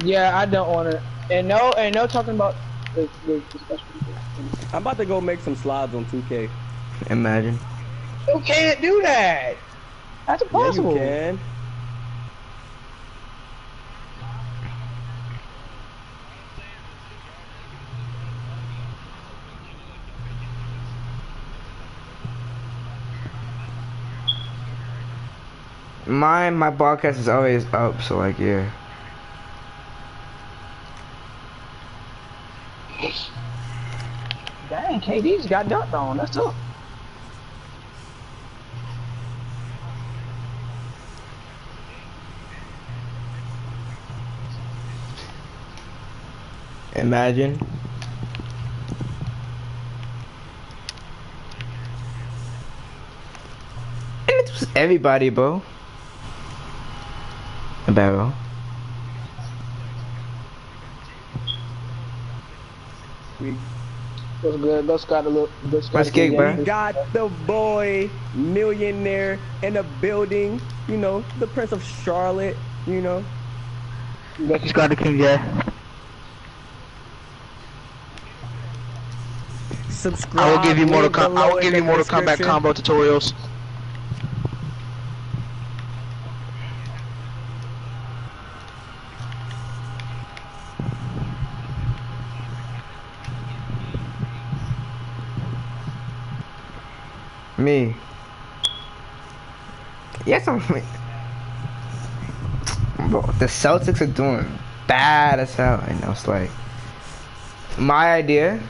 Yeah, I don't want to. And no talking about the special people. I'm about to go make some slides on 2K. Imagine. You can't do that. That's Yeah, you impossible. can. My podcast is always up, so like yeah. Dang, KD's got dunked on. That's tough. Imagine. And it's everybody, bro. A barrel. What's good? Let's got a look. Let's got Let's to get kick, yeah. bro. We got the boy millionaire in the building. You know, the Prince of Charlotte. You know. Let's got the king, yeah. Subscribe. I will give you more link to come. I below will give in you the more to combat description. combo tutorials. Me. Yes, I'm. Bro, the Celtics are doing bad as hell. And I was like, my idea,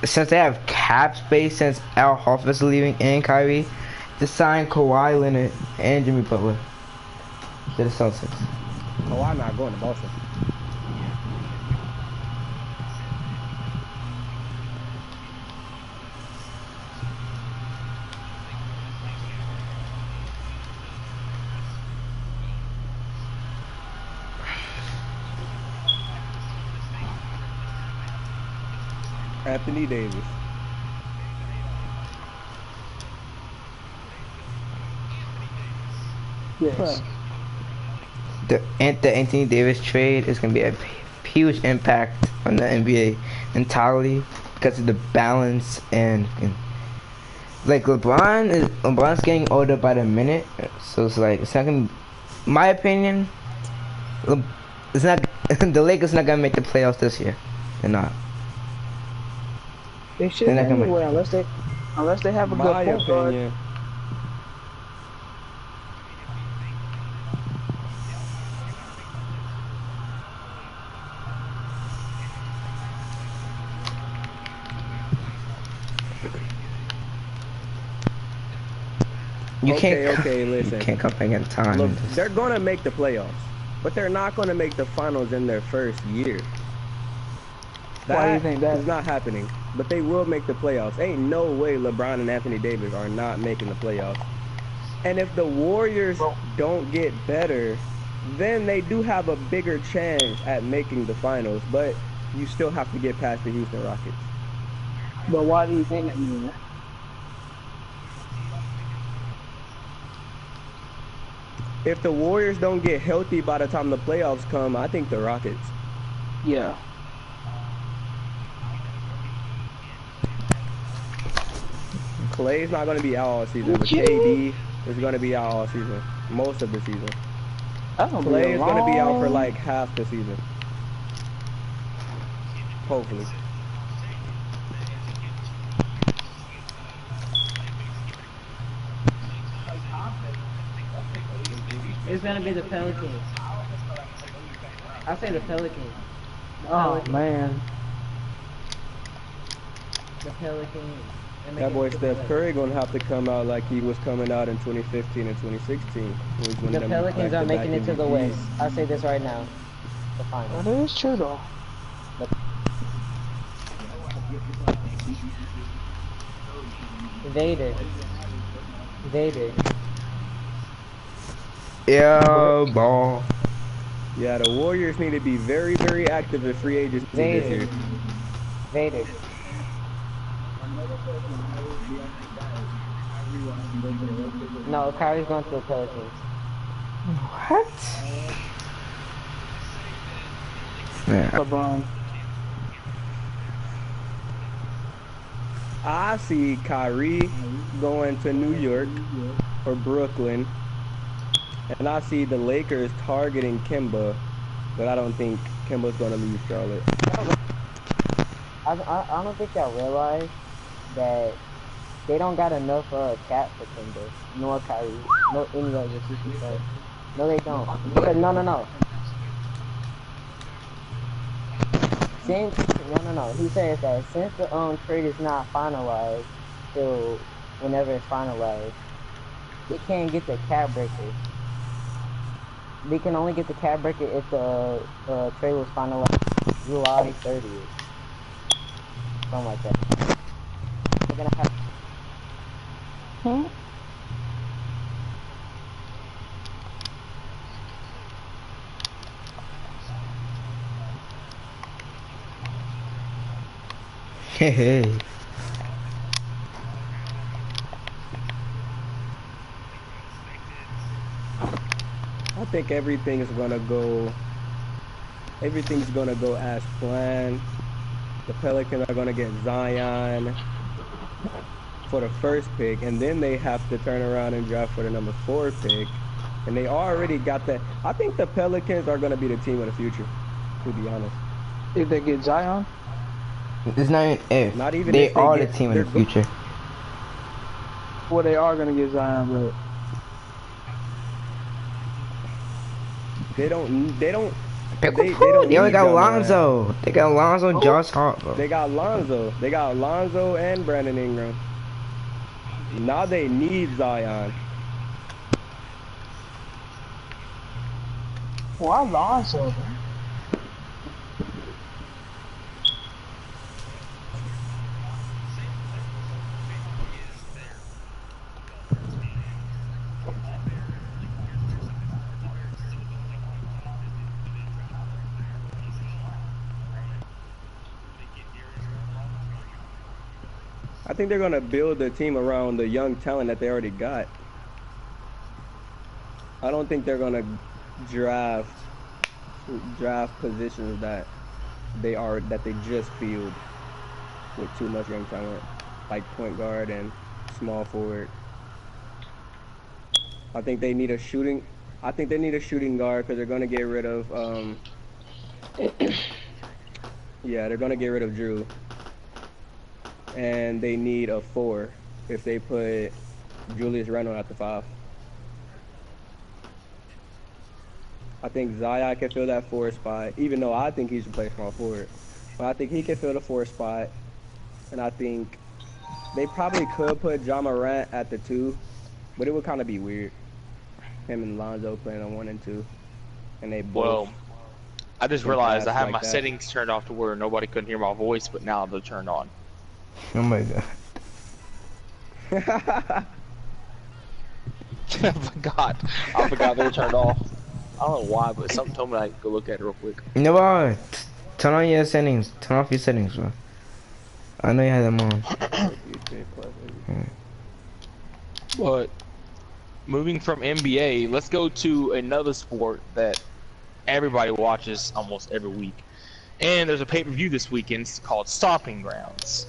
since they have cap space, since Al Horford's leaving and Kyrie, to sign Kawhi Leonard and Jimmy Butler to the Celtics. Oh, I'm not going to Boston. Anthony Davis. Yes. The Anthony Davis trade is gonna be a huge impact on the NBA entirely because of the balance and like LeBron's getting older by the minute, so it's like it's not gonna. My opinion, it's not. The Lakers not gonna make the playoffs this year. They're not. They should They're not gonna anyway, unless they have a My good point guard. opinion. You can't. Okay, listen. You can't come back in time. Look, they're gonna make the playoffs, but they're not gonna make the finals in their first year. Why do you think that? is not happening? But they will make the playoffs. Ain't no way LeBron and Anthony Davis are not making the playoffs. And if the Warriors don't get better, then they do have a bigger chance at making the finals. But you still have to get past the Houston Rockets. But why do you think that means? If the Warriors don't get healthy by the time the playoffs come, I think the Rockets. Yeah. Clay's not going to be out all season, but KD is going to be out all season, most of the season. Clay is going to be out for like half the season. Hopefully. It's gonna be the Pelicans. I say the Pelicans. Oh man. The Pelicans. That boy Steph Curry gonna have to come out like he was coming out in 2015 and 2016. The Pelicans are making it to the West. I'll say this right now. The finals. That is true though. They did. Yo, ball. Yeah, the Warriors need to be very, very active in free agency this year. They did. No, Kyrie's going to the Pelicans. What? Yeah. LeBron. I see Kyrie going to New York or Brooklyn, and I see the Lakers targeting Kemba, but I don't think Kemba's going to leave Charlotte. I don't think y'all realize that they don't got enough cap for Kimba, nor Kyrie, no any of the superstars. No, they don't. Because no. Since no. He says that since the trade is not finalized till whenever it's finalized, they can't get the cap breaker. They can only get the cap breaker if the trade was finalized July 30th, something like that. They're gonna have. Hmm? Hey. I think everything's going to go as planned. The Pelicans are going to get Zion for the first pick, and then they have to turn around and draft for the number 4 pick. And they already got that. I think the Pelicans are going to be the team of the future, to be honest. If they get Zion, It's not even if. Not even They if they are get, the team in the future. well, they are gonna get Zion, but they don't. They don't They need only got Ja Morant. Lonzo. They got Lonzo and Josh Hart, bro. They got Lonzo. They got Lonzo and Brandon Ingram. Now they need Zion. why Lonzo? I think they're gonna build their team around the young talent that they already got. I don't think they're gonna draft positions that they just filled with too much young talent, like point guard and small forward. I think they need a shooting. I think they need a shooting guard because they're gonna get rid of. Yeah, they're gonna get rid of Drew. And they need a 4 if they put Julius Randle at the 5. I think Zion can fill that 4 spot, even though I think he should play small forward. But I think he can fill the 4 spot, and I think they probably could put Ja Morant at the 2, but it would kind of be weird. Him and Lonzo playing on 1 and 2, and they both. Well, I just realized I had like my that. settings turned off to where nobody couldn't hear my voice, but now they're turned on. Oh my god. I forgot they were turned off. I don't know why, but something told me I could go look at it real quick. You know what? Turn on your settings. Turn off your settings, bro. I know you had them on. But moving from NBA, let's go to another sport that everybody watches almost every week. And there's a pay-per-view this weekend called Stomping Grounds.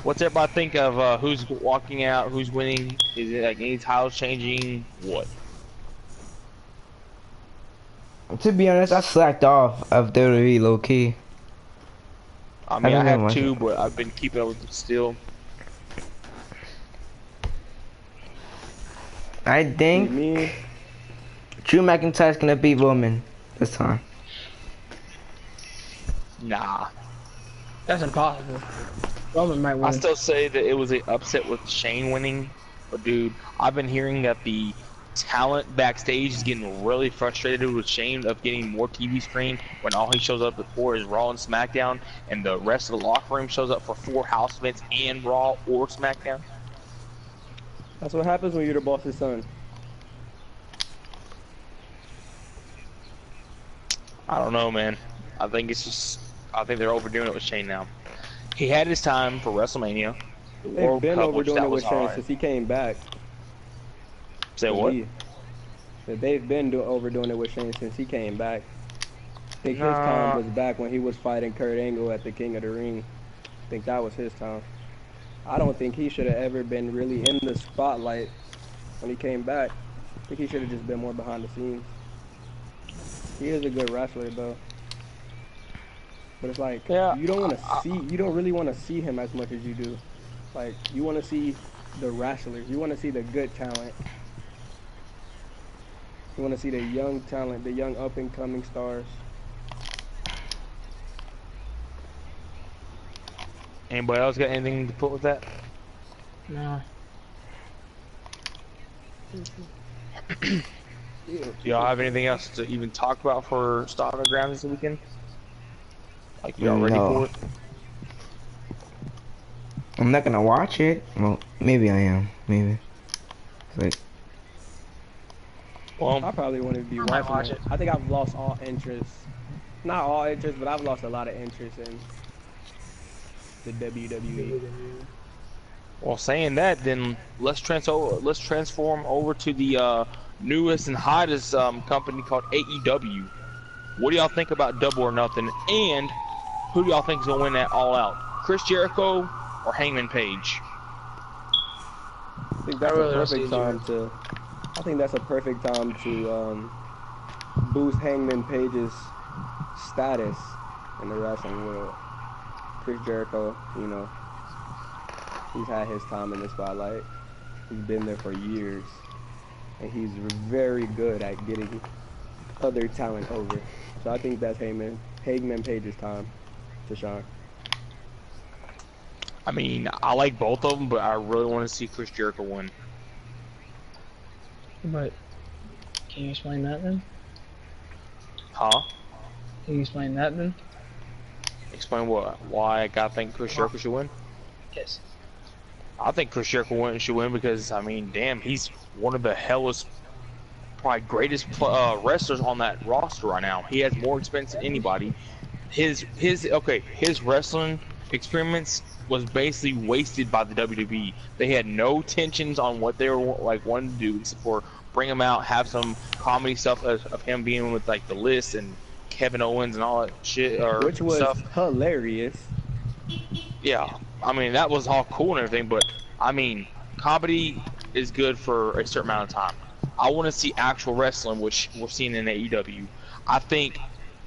What's everybody think of who's walking out, who's winning? Is it like any titles changing? What? To be honest, I slacked off of WWE low key. I mean, I haven't have watched two, it. but I've been keeping up with it still. I think Me, Drew McIntyre's gonna beat Roman this time. Nah. That's impossible. Roman might I win. still say that it was an upset with Shane winning, but dude, I've been hearing that the talent backstage is getting really frustrated with Shane of getting more TV screen when all he shows up for is Raw and SmackDown, and the rest of the locker room shows up for 4 house events and Raw or SmackDown. that's what happens when you're the boss's son. I don't know, man. I think they're overdoing it with Shane now. He had his time for WrestleMania. The They've World been Cup, which overdoing that it was with Shane alright. since he came back. Say what? They've been overdoing it with Shane since he came back. I think his time was back when he was fighting Kurt Angle at the King of the Ring. I think that was his time. I don't think he should have ever been really in the spotlight when he came back. I think he should have just been more behind the scenes. He is a good wrestler though. But it's like you don't really want to see him as much as you do. Like you want to see the wrestlers. You want to see the good talent. You want to see the young talent, the young up and coming stars. Anybody else got anything to put with that? No. Do y'all have anything else to even talk about for Star Ground this weekend? Like y'all ready for it? I'm not gonna watch it. Well, maybe I am. Maybe. Like. Well, I probably wouldn't be watching it. I think I've lost all interest. Not all interest, but I've lost a lot of interest in the WWE. Well, saying that, then let's transform over to the newest and hottest company called AEW. What do y'all think about Double or Nothing? And who do y'all think is gonna win that All Out? Chris Jericho or Hangman Page? I think that's a perfect time to. I think that's a perfect time to boost Hangman Page's status in the wrestling world. Chris Jericho, you know, he's had his time in the spotlight. He's been there for years, and he's very good at getting other talent over. So I think that's Hangman Page's time to shine. I mean, I like both of them, but I really want to see Chris Jericho win. But can you explain that then? Huh? Can you explain that then? Explain what? Why I gotta think Chris Jericho should win? Yes. I think Chris Jericho should win because, I mean, damn, he's one of the hellest, probably greatest wrestlers on that roster right now. He has more experience than anybody. His wrestling experiments was basically wasted by the WWE. They had no tensions on what they were like wanting to do except for bring him out, have some comedy stuff of him being with like the List and Kevin Owens and all that shit which was stuff. Hilarious. Yeah, I mean that was all cool and everything, but I mean comedy is good for a certain amount of time. I want to see actual wrestling, which we're seeing in AEW. I think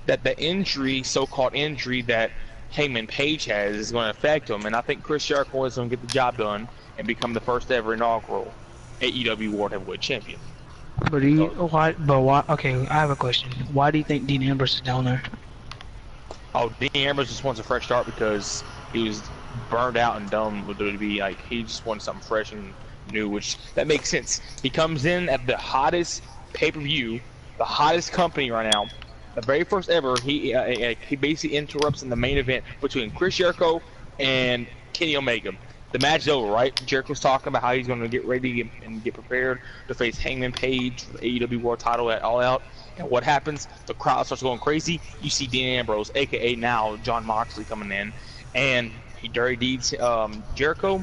that the injury, so-called injury that Hangman Page has is going to affect him, and I think Chris Jericho is going to get the job done and become the first ever inaugural AEW World Heavyweight Champion. But why? Okay, I have a question. Why do you think Dean Ambrose is down there? Oh, Dean Ambrose just wants a fresh start because he was burned out and done with WWE. Like he just wanted something fresh and new, which that makes sense. He comes in at the hottest pay-per-view, the hottest company right now. The very first ever, he basically interrupts in the main event between Chris Jericho and Kenny Omega. The match is over, right? Jericho's talking about how he's going to get ready and get prepared to face Hangman Page for the AEW World Title at All Out. And what happens? The crowd starts going crazy. You see Dean Ambrose, aka now John Moxley, coming in, and he dirty deeds Jericho.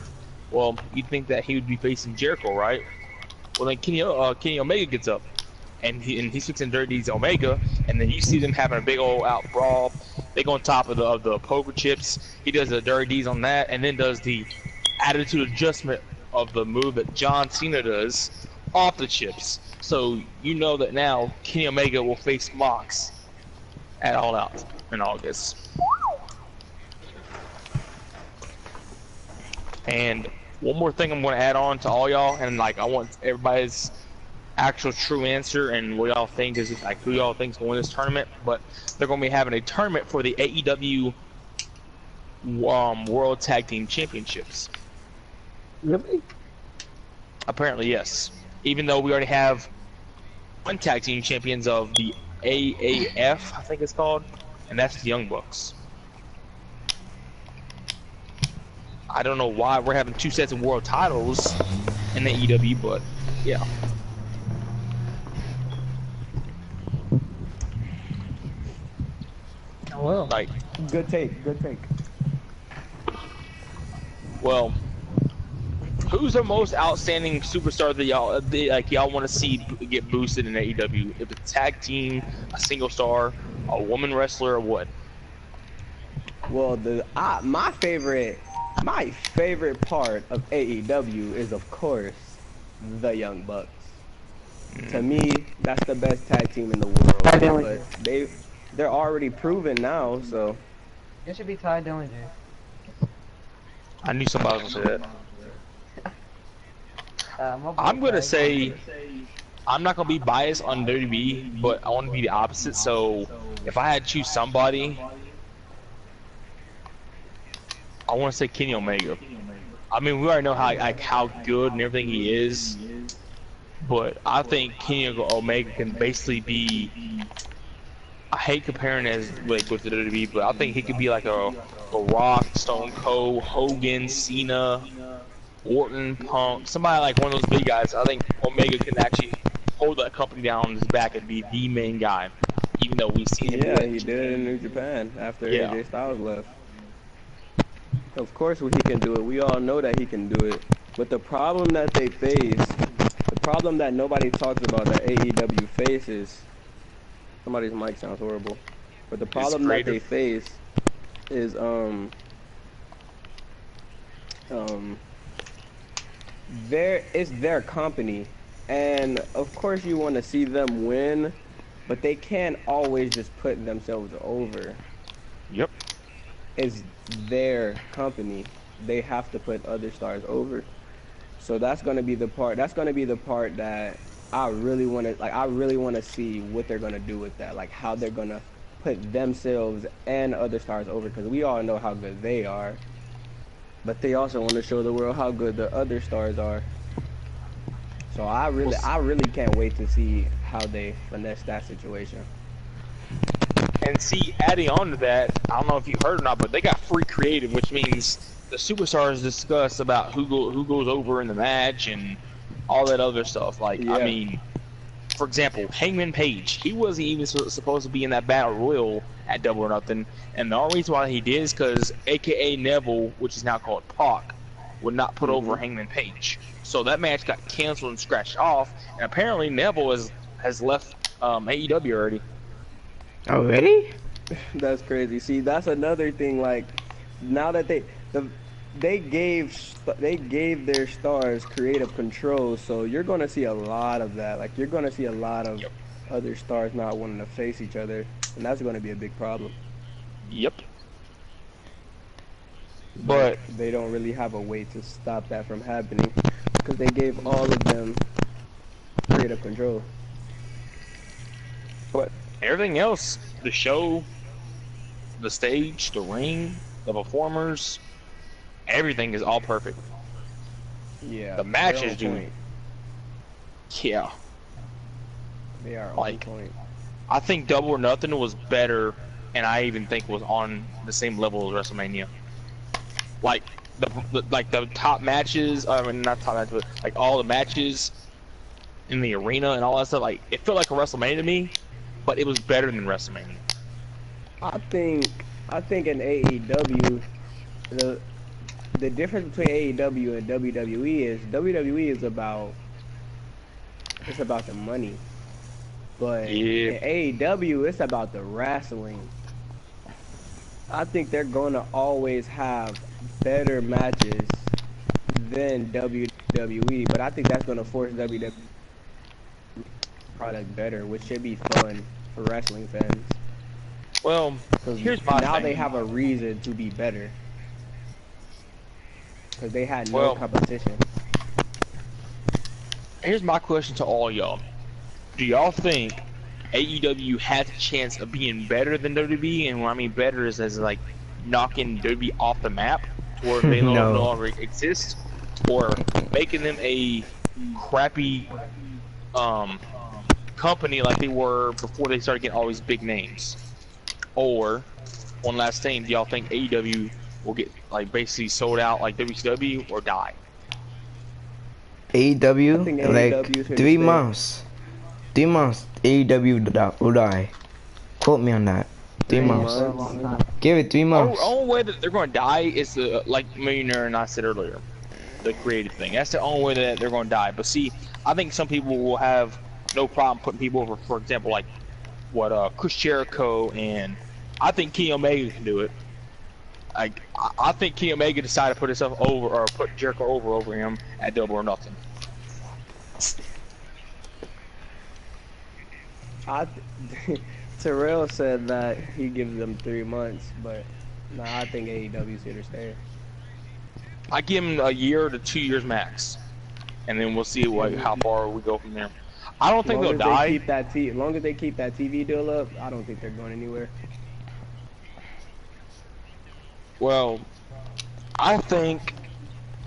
Well, you'd think that he would be facing Jericho, right? Well, then Kenny Omega gets up. And he's fixing dirty deeds Omega, and then you see them having a big old out brawl. They go on top of the poker chips. He does the dirty deeds on that, and then does the attitude adjustment of the move that John Cena does off the chips. So you know that now Kenny Omega will face Mox at All Out in August. And one more thing I'm going to add on to all y'all, and like I want everybody's actual true answer and what y'all think is like who y'all think is going to win this tournament. But they're going to be having a tournament for the AEW World Tag Team Championships. Really? Apparently, yes. Even though we already have one tag team champions of the AAF, I think it's called, and that's the Young Bucks. I don't know why we're having two sets of world titles in the AEW, but yeah. Well, Like, Good take. well, who's the most outstanding superstar that y'all want to see get boosted in AEW? If it's tag team, a single star, A woman wrestler or what? Well, my favorite part of AEW is of course the Young Bucks. To me, that's the best tag team in the world. Ty But Dillinger. they're already proven now, so It should be Ty Dillinger. I knew somebody was gonna say that. My boy I'm gonna Ty say Dillinger. I'm not gonna be biased on WWE, but I want to be the opposite. So if I had to choose somebody, I want to say Kenny Omega. I mean, we already know how good and everything he is, but I think Kenny Omega can basically be. I hate comparing as like with the WWE, but I think he could be like a Rock, Stone Cold, Hogan, Cena, Orton, Punk, somebody like one of those big guys. I think Omega can actually hold that company down on his back and be the main guy, even though we've seen him. yeah, he did it in New Japan after Yeah. AJ Styles left. Of course, he can do it. We all know that he can do it. But the problem that they face, the problem that nobody talks about that AEW faces, somebody's mic sounds horrible. But the problem that they face is it's their company, and of course you want to see them win, but they can't always just put themselves over. Yep. It's their company. They have to put other stars over. So that's gonna be the part. That's gonna be the part that I really want to like. I really want to see what they're gonna do with that. Like how they're gonna put themselves and other stars over, because we all know how good they are. But they also want to show the world how good the other stars are. So I really can't wait to see how they finesse that situation. And see, adding on to that, I don't know if you heard or not, but they got free creative, which means the superstars discuss about who goes over in the match and all that other stuff. Like, Yeah. I mean, for example, Hangman Page, he wasn't even supposed to be in that battle royal at Double or Nothing, and the only reason why he did is because AKA Neville, which is now called Pac, would not put over Hangman Page. So that match got canceled and scratched off, and apparently Neville has left AEW already. Already? That's crazy. See, that's another thing. Like, now that they gave their stars creative control, so you're gonna see a lot of that. Like, you're gonna see a lot of other stars not wanting to face each other, and that's gonna be a big problem. Yep. But they don't really have a way to stop that from happening because they gave all of them creative control. But everything else, the show, the stage, the ring, the performers, everything is all perfect. Yeah. The matches, dude. Yeah. They are like, on point. I think Double or Nothing was better, and I even think was on the same level as WrestleMania. Like the top matches, I mean not top matches, but like all the matches in the arena and all that stuff. Like it felt like a WrestleMania to me, but it was better than WrestleMania. I think in AEW, the difference between AEW and WWE is WWE is about the money, but in AEW it's about the wrestling. I think they're gonna always have better matches than WWE, but I think that's gonna force WWE product better, which should be fun for wrestling fans. Well, here's my now thing. they have a reason to be better because they had no competition. Here's my question to all y'all: do y'all think AEW has a chance of being better than WWE? And when I mean better is as like knocking WWE off the map to where they no longer exist, or making them a crappy company like they were before they started getting all these big names? Or one last thing, do y'all think AEW will get like basically sold out like WCW or die? AEW, like 3 months. 3 months, AEW will die. Quote me on that. 3 months. Give it 3 months. The only way that they're going to die is like Millionaire and I said earlier, the creative thing. That's the only way that they're going to die. But see, I think some people will have no problem putting people over. For example, like Chris Jericho, and I think Kenny Omega can do it. I think Kenny Omega decided to put himself over, or put Jericho over him at Double or Nothing. Terrell said that he gives them 3 months, but nah, I think AEW's here to stay. I give him a year to 2 years max, and then we'll see how far we go from there. I don't think they'll die. As long as they keep that TV deal up, I don't think they're going anywhere. Well, I think,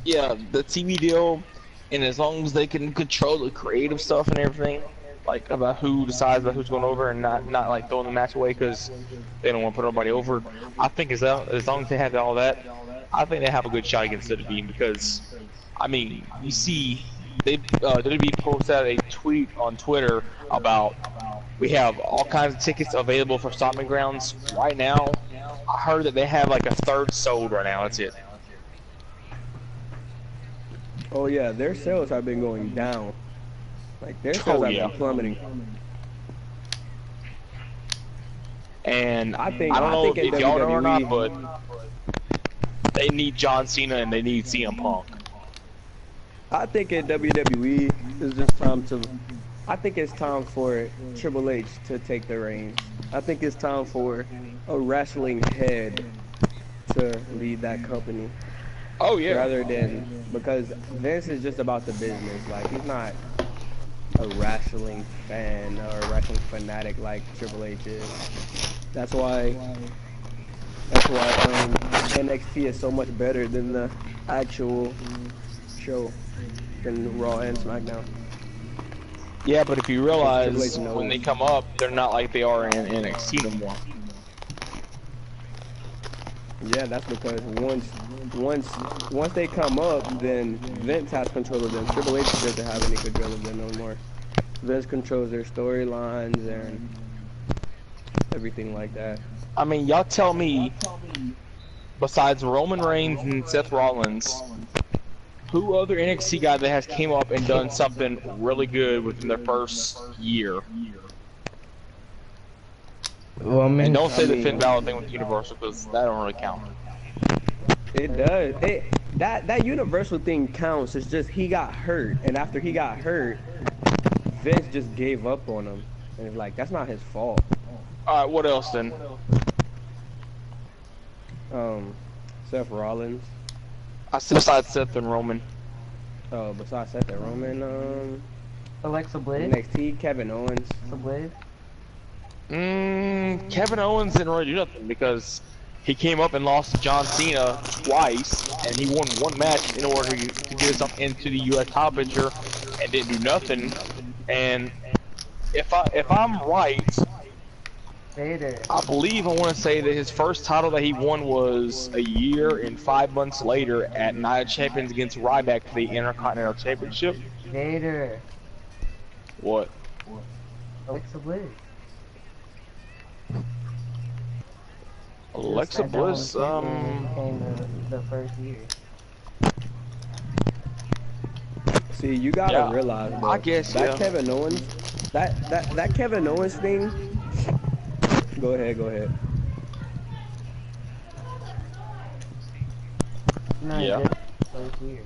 yeah, the TV deal, and as long as they can control the creative stuff and everything, like about who decides about who's going over and not like throwing the match away because they don't want to put nobody over. I think as long as they have all that, I think they have a good shot against WWE because, I mean, you see, WWE posted out a tweet on Twitter about we have all kinds of tickets available for Stomping Grounds right now. I heard that they have like a third sold right now. That's it. Oh yeah, their sales have been going down. Like their sales have been plummeting. And I don't know if y'all know or not, but they need John Cena and they need CM Punk. I think at WWE it's just time to. I think it's time for Triple H to take the reins. I think it's time for a wrestling head to lead that company. Oh yeah. Rather than because Vince is just about the business. Like he's not a wrestling fan or a wrestling fanatic like Triple H is. That's why NXT is so much better than the actual show than Raw and SmackDown. Yeah, but if you realize when they come up, they're not like they are in NXT no more. Yeah, that's because once they come up, then Vince has control of them. Triple H doesn't have any control of them no more. Vince controls their storylines and everything like that. I mean, y'all tell me, besides Roman Reigns and Seth Rollins, who other NXT guy that has came up and done something really good within their first year? Roman. And don't say the Finn Balor thing with Universal because that don't really count. It does. That Universal thing counts. It's just he got hurt, and after he got hurt, Vince just gave up on him, and it's like that's not his fault. All right, what else then? Seth Rollins. Besides Seth and Roman. Oh, besides Seth and Roman, Alexa Bliss. NXT, Kevin Owens. Alexa Bliss. Kevin Owens didn't really do nothing because he came up and lost to John Cena twice, and he won one match in order to get himself into the U.S. title picture, and didn't do nothing. And if I'm right, Vader. I believe I want to say that his first title that he won was a year and 5 months later at Night of Champions against Ryback for the Intercontinental Championship. Vader. What? Alexa Bliss. Alexa Bliss, Came the first year. See, you gotta realize, bro, I guess that Kevin Owens, that Kevin Owens thing. Go ahead. No, Yeah. first year.